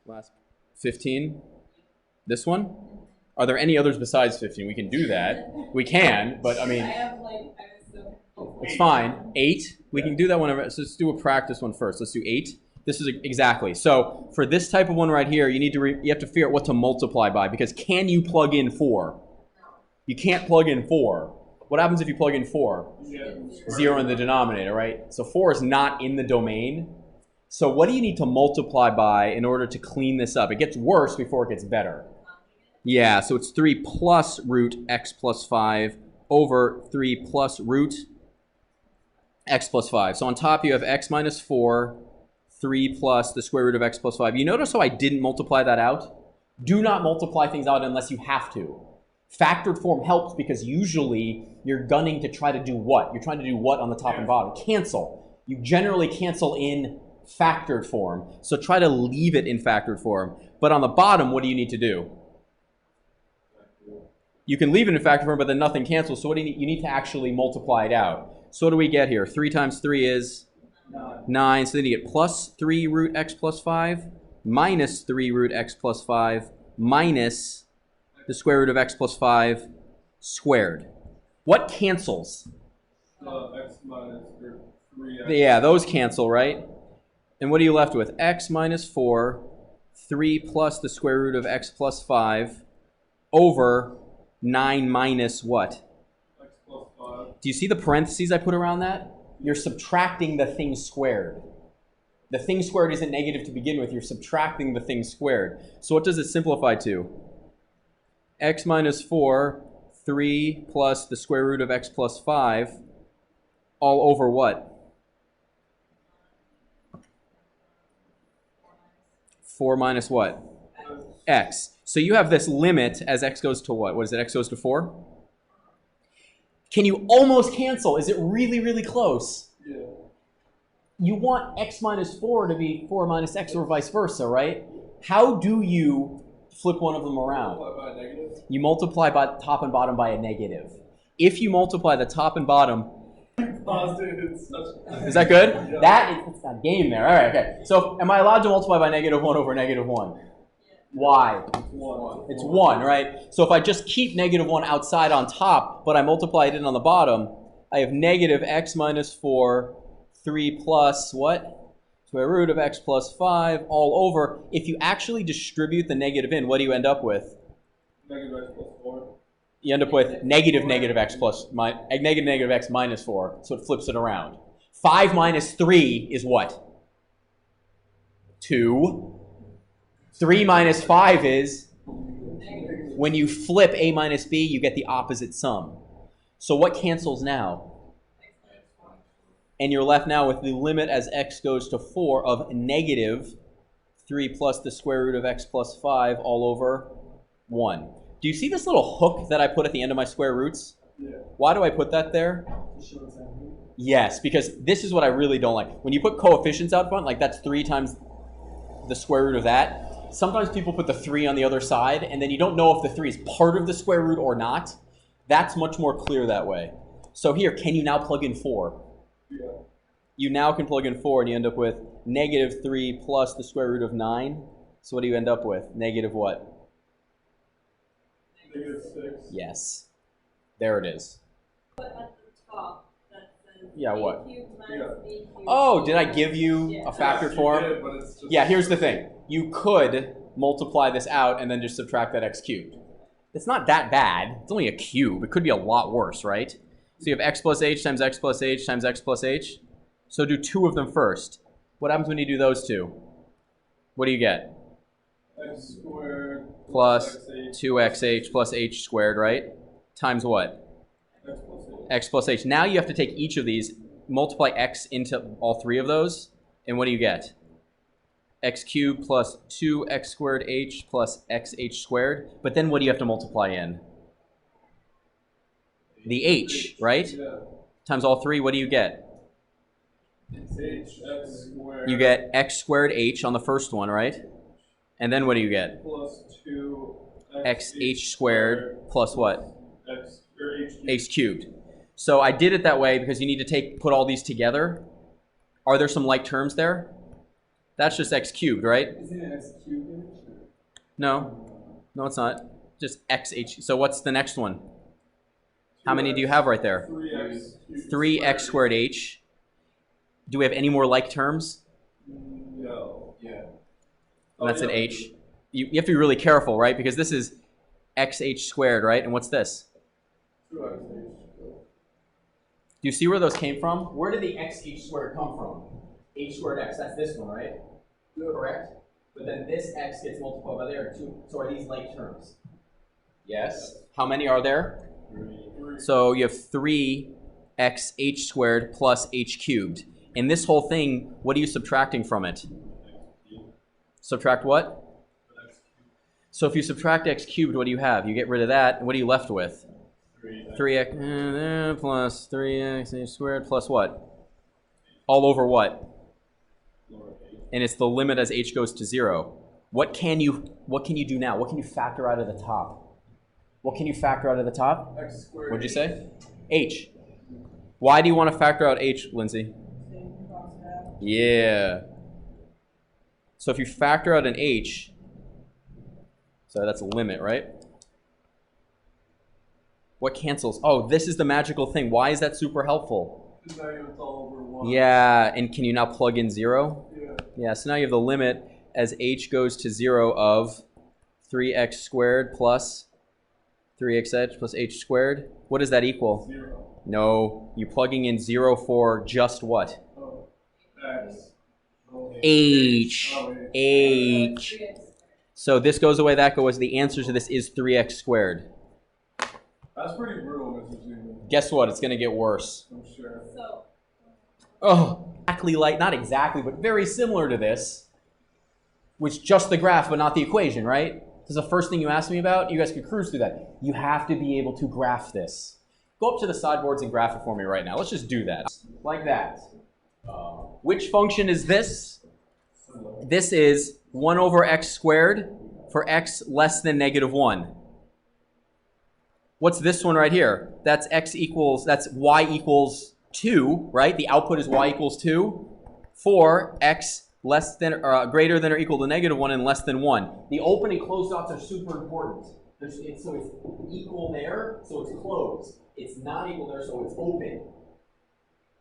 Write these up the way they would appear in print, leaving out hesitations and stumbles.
Last 15. This one? Are there any others besides 15? We can do that. We can, but I mean, it's fine. 8. We can do that whenever. So let's do a practice one first. Let's do 8. This is exactly. So for this type of one right here, you need to you have to figure out what to multiply by, because can you plug in 4? You can't plug in 4. What happens if you plug in 4? 0 in the denominator, right? So 4 is not in the domain. So what do you need to multiply by in order to clean this up? It gets worse before it gets better. Yeah, so it's 3 plus root x plus 5 over 3 plus root x plus 5. So on top you have x minus 4, 3 plus the square root of x plus 5. You notice how I didn't multiply that out? Do not multiply things out unless you have to. Factored form helps because usually you're gunning to try to do what? You're trying to do what on the top and bottom? Cancel. You generally cancel in factored form. So try to leave it in factored form. But on the bottom, what do you need to do? You can leave it in factored form, but then nothing cancels. So what do you need? You need to actually multiply it out. So what do we get here? 3 times 3 is 9. So then you get plus 3 root x plus 5 minus 3 root x plus 5 minus the square root of x plus 5 squared. What cancels? X minus 3x. Yeah, those cancel, right? And what are you left with? X minus 4, 3 plus the square root of x plus 5 over 9 minus what? X plus 5. Do you see the parentheses I put around that? You're subtracting the thing squared. The thing squared isn't negative to begin with. You're subtracting the thing squared. So what does it simplify to? X minus 4, 3 plus the square root of x plus 5 all over what? 4 minus what? X. So you have this limit as x goes to what? What is it? X goes to 4? Can you almost cancel? Is it really, really close? Yeah. You want x minus 4 to be 4 minus x or vice versa, right? How do you flip one of them around? Multiply by a negative? You multiply by top and bottom by a negative. If you multiply the top and bottom, is that good? Yeah. It's not game there. All right, okay. So am I allowed to multiply by -1 over -1? Why? It's 1, right? So if I just keep -1 outside on top, but I multiply it in on the bottom, I have negative x minus 4, 3 plus what? Square root of x plus 5 all over. If you actually distribute the negative in, what do you end up with? Negative x plus 4. You end up with negative x plus negative x minus 4. So it flips it around. 5 minus 3 is what? 2. 3 minus 5 is, when you flip a minus b, you get the opposite sum. So what cancels now? And you're left now with the limit as x goes to 4 of negative 3 plus the square root of x plus 5 all over 1. Do you see this little hook that I put at the end of my square roots? Yeah. Why do I put that there? Yes, because this is what I really don't like. When you put coefficients out front, like that's 3 times the square root of that. Sometimes people put the 3 on the other side, and then you don't know if the 3 is part of the square root or not. That's much more clear that way. So here, can you now plug in 4? Yeah. You now can plug in 4, and you end up with negative 3 plus the square root of 9. So what do you end up with? Negative what? Negative 6. Yes. There it is. But at the top, that says Yeah, what? a cubed minus b cubed. Oh, did I give you a factored form? You did, but it's just Yeah, here's the thing. You could multiply this out and then just subtract that x cubed. It's not that bad. It's only a cube. It could be a lot worse, right? So you have x plus h times x plus h times x plus h. So do 2 of them first. What happens when you do those 2? What do you get? x squared Plus xh 2xh plus h squared, right? Times what? x plus h. X plus h. Now you have to take each of these, multiply x into all 3 of those, and what do you get? X cubed plus 2x squared h plus xh squared. But then what do you have to multiply in? The h, right? Yeah. Times all 3, what do you get? H x squared. You get x squared h on the first one, right? And then what do you get? Plus 2 X h squared plus what? X or h cubed. H cubed. So I did it that way because you need to put all these together. Are there some like terms there? That's just x cubed, right? Isn't it x cubed? No. No, it's not. Just xh. So what's the next one? How many do you have right there? 3x cubed. 3x squared h. Do we have any more like terms? No. Yeah. That's an h. You have to be really careful, right? Because this is xh squared, right? And what's this? 2x. Do you see where those came from? Where did the xh squared come from? H squared x, that's this one, right? Correct? But then this x gets multiplied by there too. So are these like terms? Yes. How many are there? 3. So you have 3xh squared plus h cubed. And this whole thing, what are you subtracting from it? Subtract what? So if you subtract x cubed, what do you have? You get rid of that, and what are you left with? 3x plus 3x squared plus what? All over what? And it's the limit as h goes to 0. What can you do now? What can you factor out of the top? What can you factor out of the top? X squared. What'd you say? H. Why do you want to factor out h, Lindsay? Yeah. So if you factor out an h, so that's a limit, right? What cancels? Oh, this is the magical thing. Why is that super helpful? Because now it's all over 1. Yeah, and can you now plug in 0? Yeah. Yeah, so now you have the limit as h goes to 0 of 3x squared plus 3xh plus h squared. What does that equal? 0. No, you're plugging in 0 for just what? Oh. X. Oh. H. Oh, H. So this goes away, that goes. The answer to this is 3x squared. That's pretty brutal, Mr. Seamon. Guess what? It's going to get worse. I'm sure. So, Oh, exactly like, not exactly, but very similar to this, which just the graph, but not the equation, right? This is the first thing you asked me about. You guys could cruise through that. You have to be able to graph this. Go up to the sideboards and graph it for me right now. Let's just do that. Like that. Which function is this? This is 1 over x squared for x less than -1. What's this one right here? That's that's y equals 2, right? The output is y equals 2 for x less than greater than or equal to -1 and less than 1. The open and closed dots are super important. So it's equal there, so it's closed. It's not equal there, so it's open.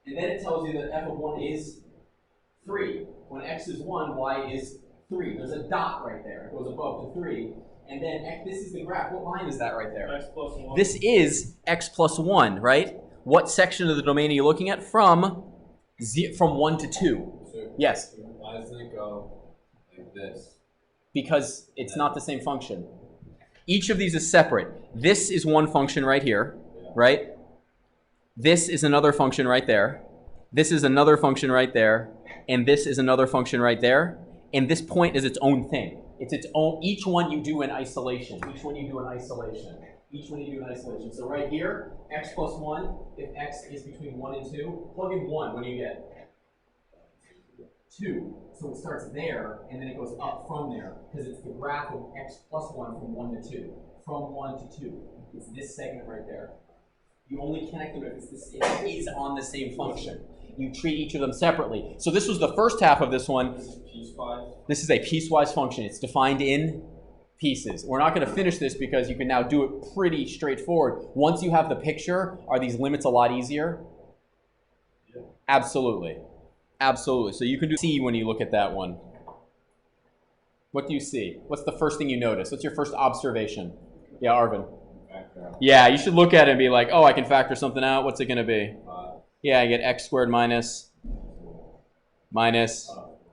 And then it tells you that f of 1 is 3. When x is 1, y is 3. There's a dot right there. It goes above to 3. And then this is the graph. What line is that right there? X plus 1. This is x plus 1, right? What section of the domain are you looking at? From 1 to 2. Yes? Why doesn't it go like this? Because it's not the same function. Each of these is separate. This is one function right here, right? This is another function right there. This is another function right there. And this is another function right there. And this point is its own thing. It's its own, each one you do in isolation. Each one you do in isolation. Each one you do in isolation. So right here, x plus 1, if x is between 1 and 2, plug in 1, what do you get? 2. So it starts there, and then it goes up from there, because it's the graph of x plus 1 from 1 to 2. From 1 to 2. It's this segment right there. You only connect them if it is on the same function. You treat each of them separately. So this was the first half of this one. This is piecewise. This is a piecewise function. It's defined in pieces. We're not going to finish this because you can now do it pretty straightforward. Once you have the picture, are these limits a lot easier? Yeah. Absolutely. Absolutely. So you can do C when you look at that one. What do you see? What's the first thing you notice? What's your first observation? Yeah, Arvin. Yeah, you should look at it and be like, oh, I can factor something out. What's it going to be? Yeah, I get x squared minus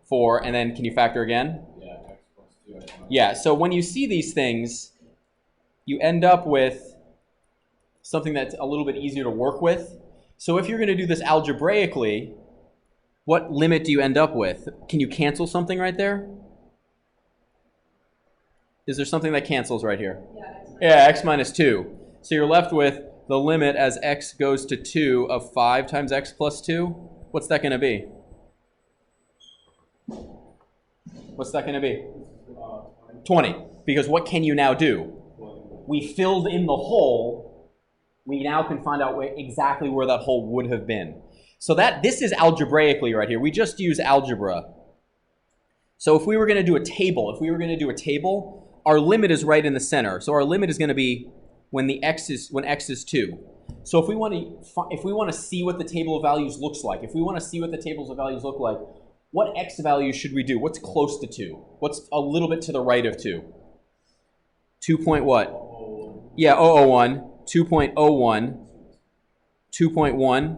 4. And then can you factor again? Yeah, x plus 2. X minus Yeah, so when you see these things, you end up with something that's a little bit easier to work with. So if you're going to do this algebraically, what limit do you end up with? Can you cancel something right there? Is there something that cancels right here? Yeah, x minus 2. So you're left with the limit as x goes to 2 of 5 times x plus 2. What's that going to be? What's that going to be? 20. Because what can you now do? We filled in the hole. We now can find out exactly where that hole would have been. So this is algebraically right here. We just use algebra. So if we were going to do a table, our limit is right in the center. So our limit is going to be when x is 2. So if we want to see what the table of values looks like, what x value should we do? What's close to 2? What's a little bit to the right of 2? 2 point what? Yeah, 001, 2.01, 2.1.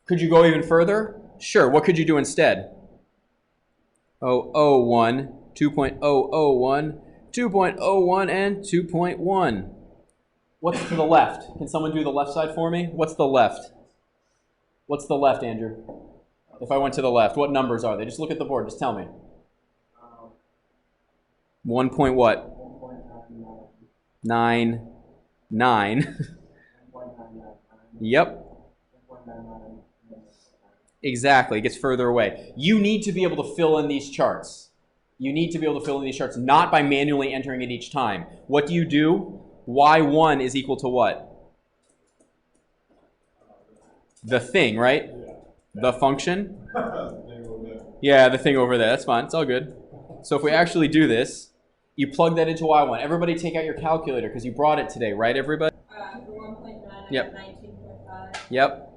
Could you go even further? Sure. What could you do instead? 001, 2.001, 2.01, and 2.1. What's to the left? Can someone do the left side for me? What's the left? What's the left, Andrew? If I went to the left, what numbers are they? Just look at the board. Just tell me. 1 point what? 9. Yep. Exactly. It gets further away. You need to be able to fill in these charts. Not by manually entering it each time. What do? Y1 is equal to what? The thing, right? The function? Yeah, the thing over there. That's fine. It's all good. So if we actually do this, you plug that into Y1. Everybody take out your calculator because you brought it today, right, everybody? For 1.9, Yep. 19.5. Yep.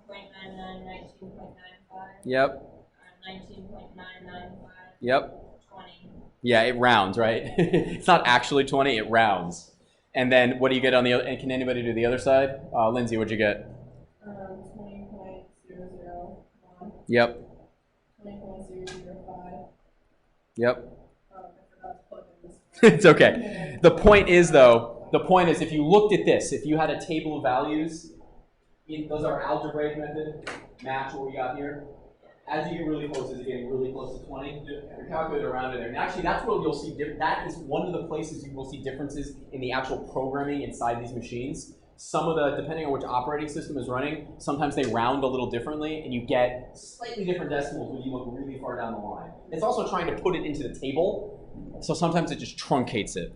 1.99, 19.95. Yep. 19.995. Yep. 20. Yeah, it rounds, right? It's not actually 20, it rounds. And then what do you get on the other? And can anybody do the other side? Lindsay, what'd you get? 20.001. Yep. 20.005. Yep. I forgot to plug in this. It's okay. The point is if you looked at this, if you had a table of values, does our algebraic method match what we got here? As you get really close, is it getting really close to 20? Your calculator around it there. And actually, that's where you'll see, that is one of the places you will see differences in the actual programming inside these machines. Some of the, depending on which operating system is running, sometimes they round a little differently, and you get slightly different decimals when you look really far down the line. It's also trying to put it into the table, so sometimes it just truncates it,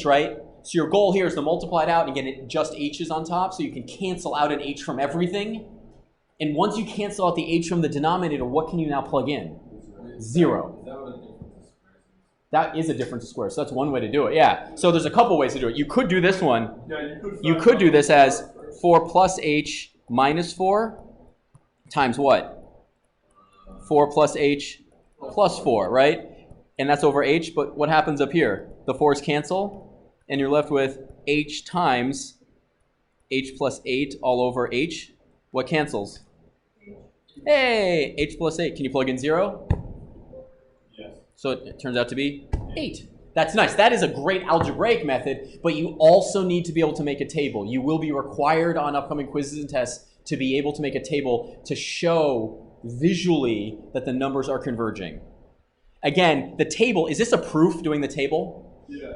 right? So your goal here is to multiply it out and get it just h's on top, so you can cancel out an h from everything. And once you cancel out the h from the denominator, what can you now plug in? 0. That is a difference of squares. So that's one way to do it. Yeah. So there's a couple ways to do it. You could do this one. Yeah, you could do this as 4 plus h minus 4 times what? 4 plus h plus 4, right? And that's over h. But what happens up here? The 4's cancel, and you're left with h times h plus 8 all over h. What cancels? Hey, h plus 8. Can you plug in 0? Yes. So it turns out to be 8. That's nice. That is a great algebraic method, but you also need to be able to make a table. You will be required on upcoming quizzes and tests to be able to make a table to show visually that the numbers are converging. Again, the table, is this a proof doing the table? Yeah.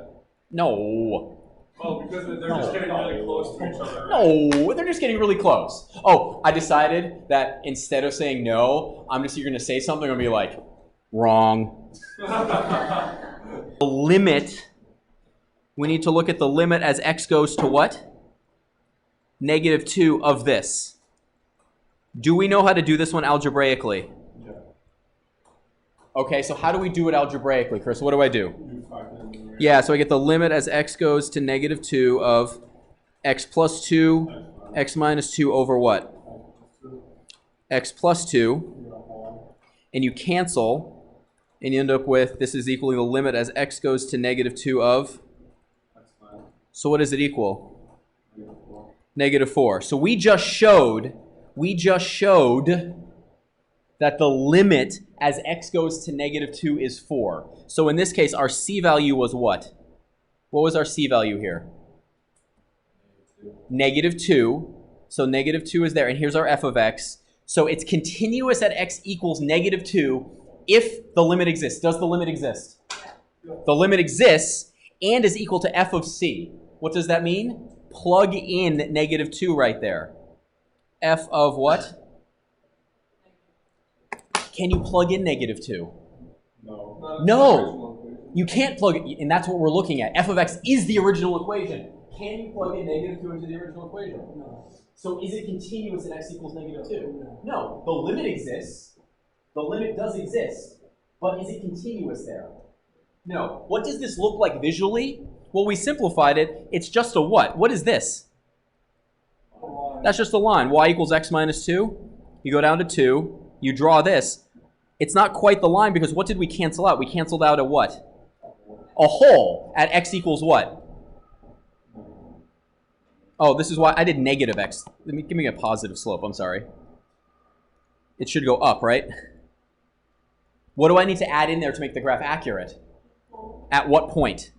No. Oh, because they're just getting really close to each other. No, they're just getting really close. Oh, I decided that instead of saying no, you're going to say something and be like, wrong. The limit, we need to look at the limit as x goes to what? -2 of this. Do we know how to do this one algebraically? Yeah. Okay, so how do we do it algebraically, Chris? What do I do? You factor in the range. Yeah, so I get the limit as x goes to -2 of x plus 2, x minus 2 over what? X plus 2. And you cancel, and you end up with, this is equaling the limit as x goes to -2 of, so what does it equal? -4. So we just showed that the limit as x goes to -2 is 4. So in this case, our c value was what? What was our c value here? -2. So -2 is there, and here's our f of x. So it's continuous at x equals -2 if the limit exists. Does the limit exist? The limit exists and is equal to f of c. What does that mean? Plug in -2 right there. F of what? Can you plug in -2? No. No. You can't plug it, and that's what we're looking at. F of x is the original equation. Can you plug in -2 into the original equation? No. So is it continuous at x equals -2? No. The limit exists. The limit does exist, but is it continuous there? No. What does this look like visually? Well, we simplified it. It's just a what? What is this? That's just a line. Y equals x minus 2. You go down to 2. You draw this. It's not quite the line because what did we cancel out? We canceled out a what? A hole at x equals what? Oh, this is why I did negative x. Give me a positive slope. I'm sorry. It should go up, right? What do I need to add in there to make the graph accurate? At what point?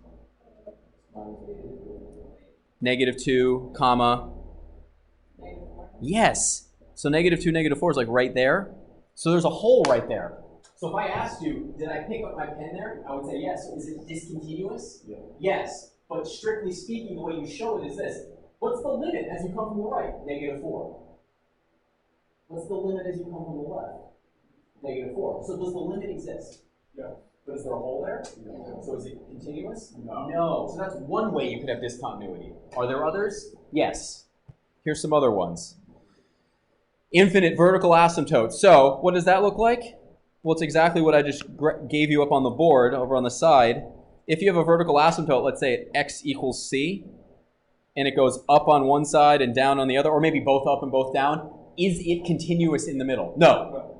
-2, comma. Yes. So -2, -4 is like right there. So there's a hole right there. So if I asked you, did I pick up my pen there? I would say yes. So is it discontinuous? Yeah. Yes. But strictly speaking, the way you show it is this. What's the limit as you come from the right? -4. What's the limit as you come from the left? -4. So does the limit exist? Yeah. But is there a hole there? Yeah. So is it continuous? No. No. So that's one way you could have discontinuity. Are there others? Yes. Here's some other ones. Infinite vertical asymptotes. So what does that look like? Well, it's exactly what I just gave you up on the board over on the side. If you have a vertical asymptote, let's say at x equals c, and it goes up on one side and down on the other, or maybe both up and both down, is it continuous in the middle? No.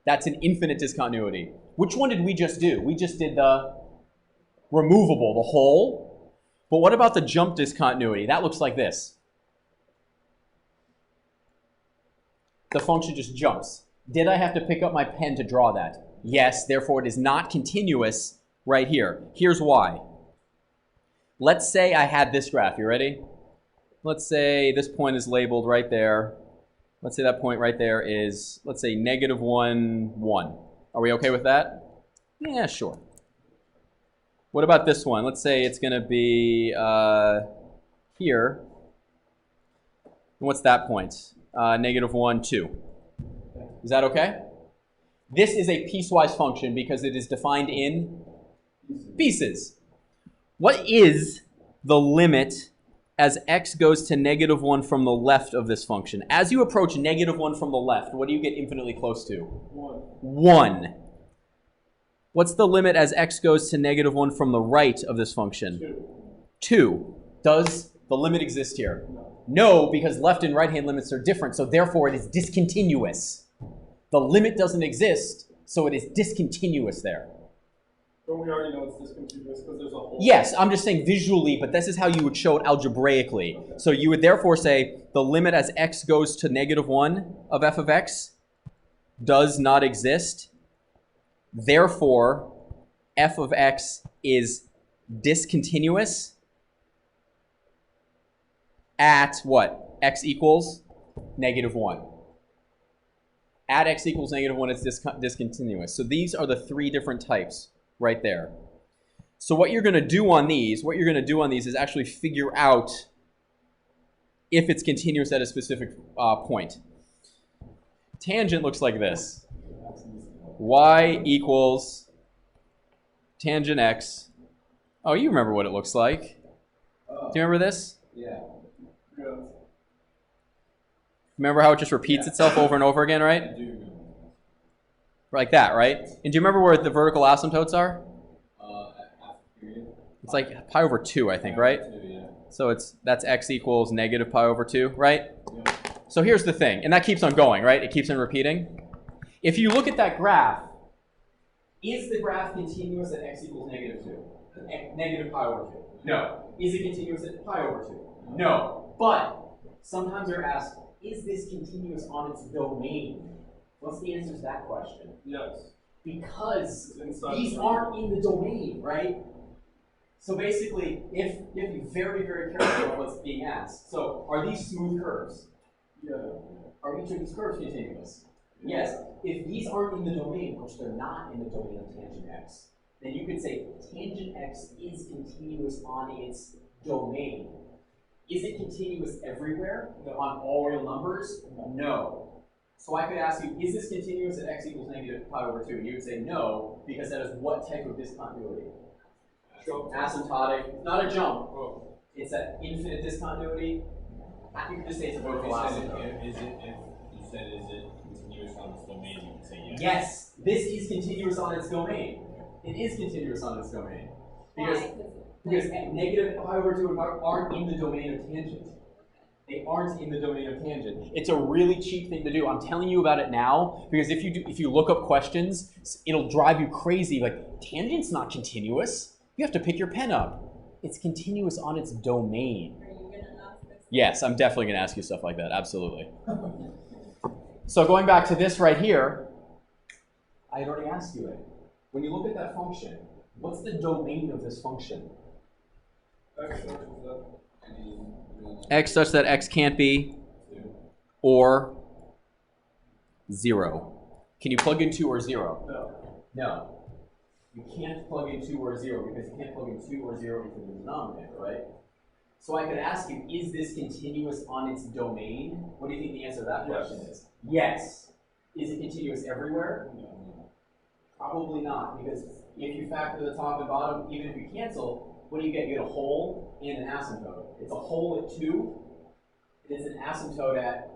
That's an infinite discontinuity. Which one did we just do? We just did the removable, the whole. But what about the jump discontinuity? That looks like this. The function just jumps. Did I have to pick up my pen to draw that? Yes, therefore it is not continuous right here. Here's why. Let's say I had this graph. You ready? Let's say this point is labeled right there. Let's say that point right there is, let's say, -1, 1. Are we okay with that? Yeah, sure. What about this one? Let's say it's going to be here. And what's that point? -1, 2. Is that okay? This is a piecewise function because it is defined in pieces. What is the limit as x goes to -1 from the left of this function? As you approach -1 from the left, what do you get infinitely close to? 1. What's the limit as x goes to -1 from the right of this function? 2. Does the limit exist here? No, because left and right-hand limits are different, so therefore it is discontinuous. The limit doesn't exist, so it is discontinuous there. Don't we already know it's discontinuous because there's a hole? Yes, I'm just saying visually, but this is how you would show it algebraically. Okay. So you would therefore say the limit as x goes to -1 of f of x does not exist. Therefore, f of x is discontinuous at what? X equals -1. At x equals -1, it's discontinuous. So these are the three different types right there. So what you're going to do on these, is actually figure out if it's continuous at a specific point. Tangent looks like this. Y equals tangent x. Oh, you remember what it looks like. Do you remember this? Yeah. Remember how it just repeats itself over and over again, right? I do remember. Like that, right? And do you remember where the vertical asymptotes are? At half a period. It's like pi over 2, I think, right? 2, yeah. So that's x equals -pi over 2, right? Yeah. So here's the thing, and that keeps on going, right? It keeps on repeating. If you look at that graph, is the graph continuous at x equals -2? -pi over 2? No. Is it continuous at pi over 2? No. But sometimes you're asked, is this continuous on its domain? What's the answer to that question? Yes. Because Inside these the aren't in the domain, right? So basically, if you have to be very, very careful about what's being asked. So are these smooth curves? Yeah. Are each of these curves continuous? Yes. If these aren't in the domain, which they're not in the domain of tangent x, then you could say tangent x is continuous on its domain. Is it continuous everywhere, on all real numbers? No. So I could ask you, is this continuous at x equals -pi over 2? And you would say no, because that is what type of discontinuity? Asymptotic. It's not a jump. It's an infinite discontinuity. You could just say it's a vertical asymptote. Is it continuous continuous on its domain, you can say yes. Yes, this is continuous on its domain. It is continuous on its domain. Because negative pi over 2 and pi aren't in the domain of tangent. They aren't in the domain of tangent. It's a really cheap thing to do. I'm telling you about it now because if you look up questions, it'll drive you crazy. Like, tangent's not continuous. You have to pick your pen up. It's continuous on its domain. Are you gonna ask this? Yes, I'm definitely going to ask you stuff like that. Absolutely. So going back to this right here, I had already asked you it. When you look at that function, what's the domain of this function? X such that x can't be or 0. Can you plug in 2 or 0? No. No. You can't plug in 2 or 0 because you can't plug in 2 or 0 into the denominator, right? So I could ask you, is this continuous on its domain? What do you think the answer to that question is? Yes. Is it continuous everywhere? No. Probably not, because if you factor the top and bottom, even if you cancel, what do you get? You get a hole and an asymptote. It's a hole at 2. It is an asymptote at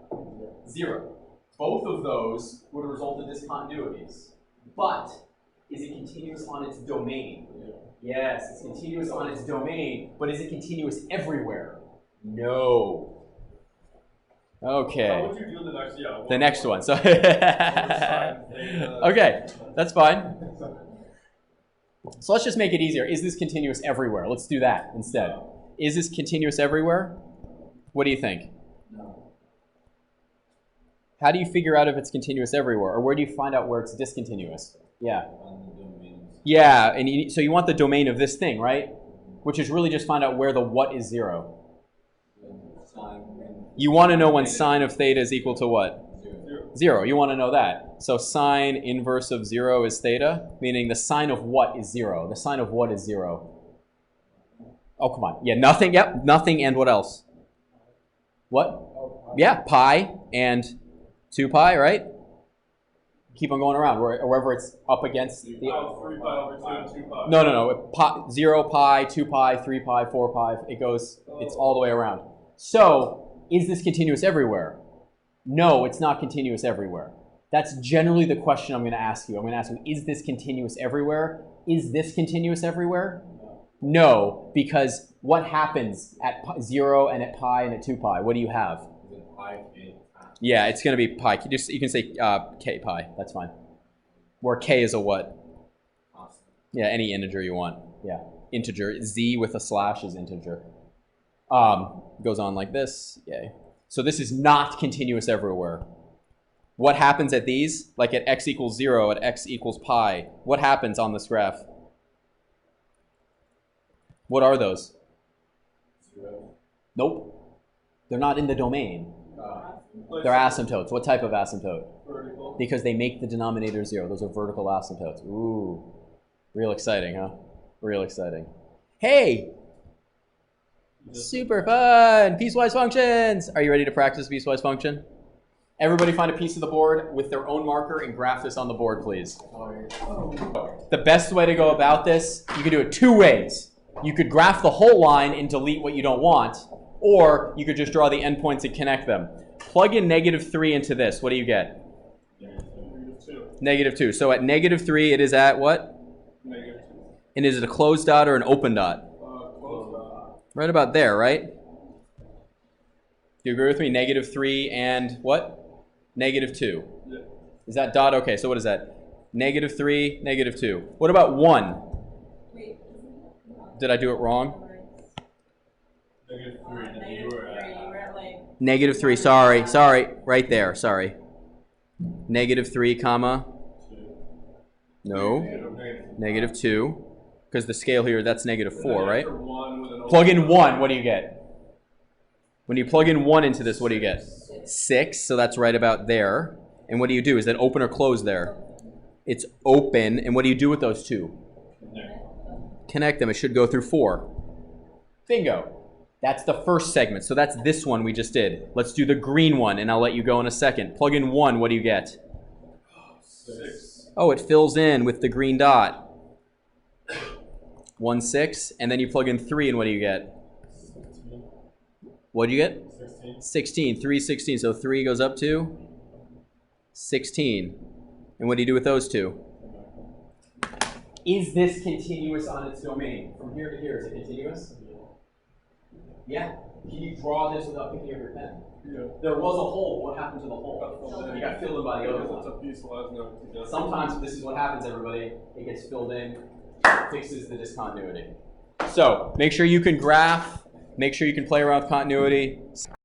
0. Both of those would result in discontinuities. But is it continuous on its domain? Yes, it's continuous on its domain, but is it continuous everywhere? No. Okay. How would you do the next? Yeah. The next one. So okay, that's fine. So let's just make it easier. Is this continuous everywhere? Let's do that instead. Is this continuous everywhere? What do you think? No. How do you figure out if it's continuous everywhere, or where do you find out where it's discontinuous? Yeah. On the domains. Yeah, and so you want the domain of this thing, right? Which is really just find out where the what is 0. You want to know when sine of theta is equal to what? 0. You want to know that. So sine inverse of 0 is theta, meaning the sine of what is 0? The sine of what is 0? Oh, come on. Yeah, nothing. Yep, nothing and what else? What? Yeah, pi and 2 pi, right? Keep on going around wherever it's up against the... 3 pi over 2 and 2 pi. No. 0 pi, 2 pi, 3 pi, 4 pi. It goes, it's all the way around. So, is this continuous everywhere? No, it's not continuous everywhere. That's generally the question I'm going to ask you. I'm going to ask you, is this continuous everywhere? Is this continuous everywhere? No, because what happens at 0 and at pi and at 2 pi? What do you have? Is it pi, k, pi? Yeah, it's going to be pi. You can say k pi. That's fine. Where k is a what? Constant. Yeah, any integer you want. Yeah, integer. Z with a slash is integer. Goes on like this. Yay. So this is not continuous everywhere. What happens at these? Like at x equals 0, at x equals pi. What happens on this graph? What are those? 0. Nope. They're not in the domain. Like They're asymptotes. What type of asymptote? vertical. Because they make the denominator 0. Those are vertical asymptotes. Ooh. Real exciting, huh? Real exciting. Hey! Super fun! Piecewise functions! Are you ready to practice piecewise function? Everybody find a piece of the board with their own marker and graph this on the board, please. The best way to go about this, you can do it 2 ways. You could graph the whole line and delete what you don't want, or you could just draw the endpoints and connect them. Plug in -3 into this. What do you get? -2. -2. So at -3, it is at what? -2. And is it a closed dot or an open dot? Close dot. Right about there, right? Do you agree with me? -3 and what? -2. Yeah. Is that dot? Okay, so what is that? -3, -2. What about 1? Wait. Did I do it wrong? -3. Then you -3, were at. you were at like... -3, sorry, right there, sorry. -3, comma, no, -2, because the scale here, that's -4, right? Plug in 1, what do you get? When you plug in 1 into this, what do you get? 6, so that's right about there. And what do you do? Is that open or close there? It's open, and what do you do with those 2? Connect them, it should go through 4. Bingo. That's the first segment, so that's this one we just did. Let's do the green one, and I'll let you go in a second. Plug in 1, what do you get? 6. Oh, it fills in with the green dot. 1, 6, and then you plug in 3, and what do you get? 16. What do you get? 16. 16, 3, 16, so 3 goes up to 16. And what do you do with those two? Is this continuous on its domain? From here to here, is it continuous? Yeah. Can you draw this without picking up your pen? Yeah. There was a hole. What happened to the hole? You got filled in by the other It's a one. piece lies now together. Sometimes this is what happens, everybody. It gets filled in, fixes the discontinuity. So make sure you can graph, make sure you can play around with continuity.